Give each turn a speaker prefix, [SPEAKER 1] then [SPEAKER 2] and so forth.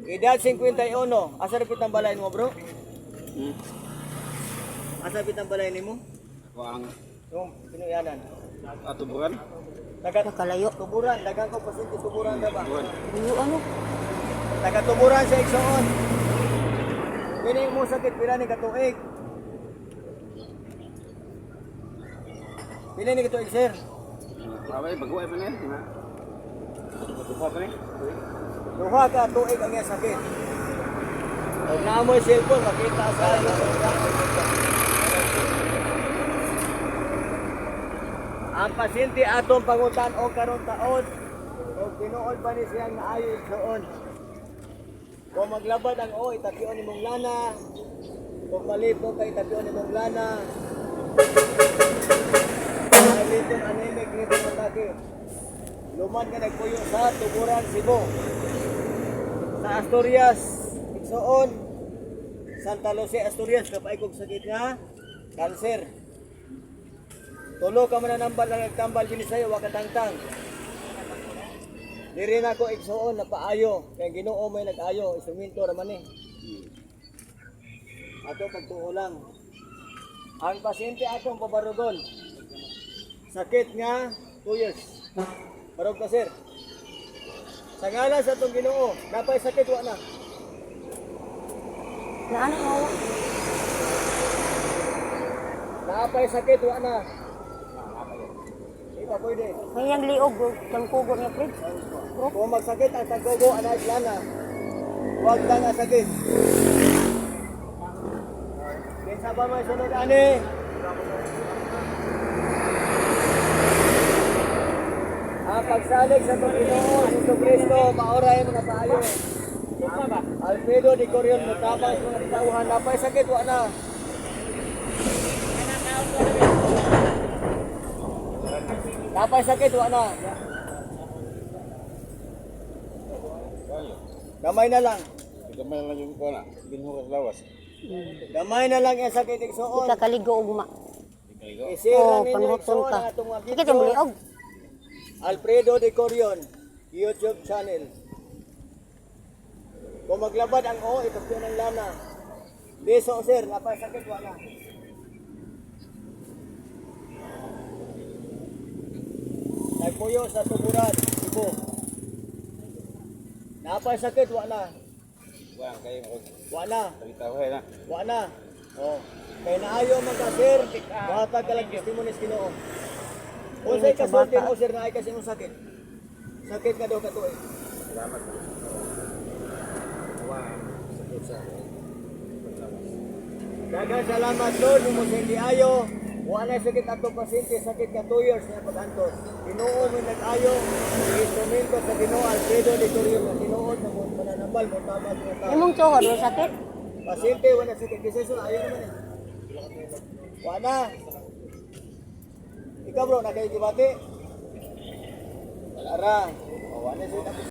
[SPEAKER 1] Edad 51. Asa repit ang balay mo, bro? Asa repit ang balay nimo?
[SPEAKER 2] Ako ang
[SPEAKER 1] Yung pinuyanan.
[SPEAKER 2] atuburan.
[SPEAKER 3] Nakalayo.
[SPEAKER 1] Tuburan, dagang ko pasinti tuburan na ba?
[SPEAKER 3] Ano ano?
[SPEAKER 1] Taga-tuburan sa Igsoon. Kini mo sakit pila ni katuig. Pila ni katuig, sir?
[SPEAKER 2] Abay, baguay pa na yan. Matupa pa na yan.
[SPEAKER 1] Duha ka tuig ang iyang sakit. Pag naamoy cellphone, makita sa iyo. Ang pasyente atong pangutan o karon taon kung tinuod ba ni siyang naayo Igsoon. Kung maglabad ang o, itapion ni mong lana. Kung malipo ka, itapion ni mong lana. Nalitong anemic nito matake. Luman ka nagpuyo sa Tuburan, Cebu. Sa Asturias, Igsoon. Santa Lucia, Asturias, kapay kong sakit nga, cancer. Tulo ka mananambal na nagtambal din sa'yo, wakatangtang. Di rin ako Igsoon na paayo, kaya Ginoo may nag-ayo, instrumento naman eh. Ato pagtuo lang. Ang pasyente atong pabarugon, sakit nga 2 years. Barog ka, sir. Sa ngalan sa itong Ginoo, napay sakit wa na.
[SPEAKER 3] Naano mo?
[SPEAKER 1] Napay sakit wa na. Di ba pwede?
[SPEAKER 3] Ngayang liog, kang kugo niya, Fred.
[SPEAKER 1] Kung magsakit ang taggogo, anay lana. Huwag lang ang sakit. Kinsa ba may sunod, ani? Ang pagsalig sa Panginoon, Jesucristo, maoray mga paayo. Alfredo de Corion, matabang sa mga tauhan, napay sakit, wa na. Napay sakit, wa na. Gamay na lang.
[SPEAKER 2] Gamay lang yung kuha na. Binhuras lawas.
[SPEAKER 1] Gamay na lang yung sakit Igsoon.
[SPEAKER 3] Ika kaligo ugma.
[SPEAKER 1] Isira
[SPEAKER 3] Oh,
[SPEAKER 1] ninyo
[SPEAKER 3] panghutol
[SPEAKER 1] Igsoon
[SPEAKER 3] ka.
[SPEAKER 1] ang atong mga
[SPEAKER 3] Sige yung
[SPEAKER 1] video.
[SPEAKER 3] liog.
[SPEAKER 1] Alfredo de Corion, YouTube channel. Kung maglabad ang o, ito ng lana. Beso, sir, napay sakit, wala. Nagpuyo sa Tuburan, Cebu. Napay sakit, wala.
[SPEAKER 2] Buwan kayo mo.
[SPEAKER 1] Wala.
[SPEAKER 2] Tawid na.
[SPEAKER 1] Wala. Oh. Kay naayo man ka, sir. Buhatag ka lang testimonies Ginoo. Unsay kasulti mo, sir, na ay kasi mong sakit. Sakit ka daw katuig.
[SPEAKER 2] Salamat. Sakit sa
[SPEAKER 1] Daghang salamat, Lord, mo sa hindi ayo. Wala na sakit atong pasyente, sakit ka 2 years na pag-antos. Ginoo mo nag-ayo, instrumento sa Ginoo Alfredo de Corion, na tinuod na mo mananambal mo tama sa tao.
[SPEAKER 3] Imong tuhod mo sakit?
[SPEAKER 1] Pasyente wala sakit, kasi so ayo naman eh. Wala. Ikaw bro, nakikibati? Wala ra. Wala na sakit.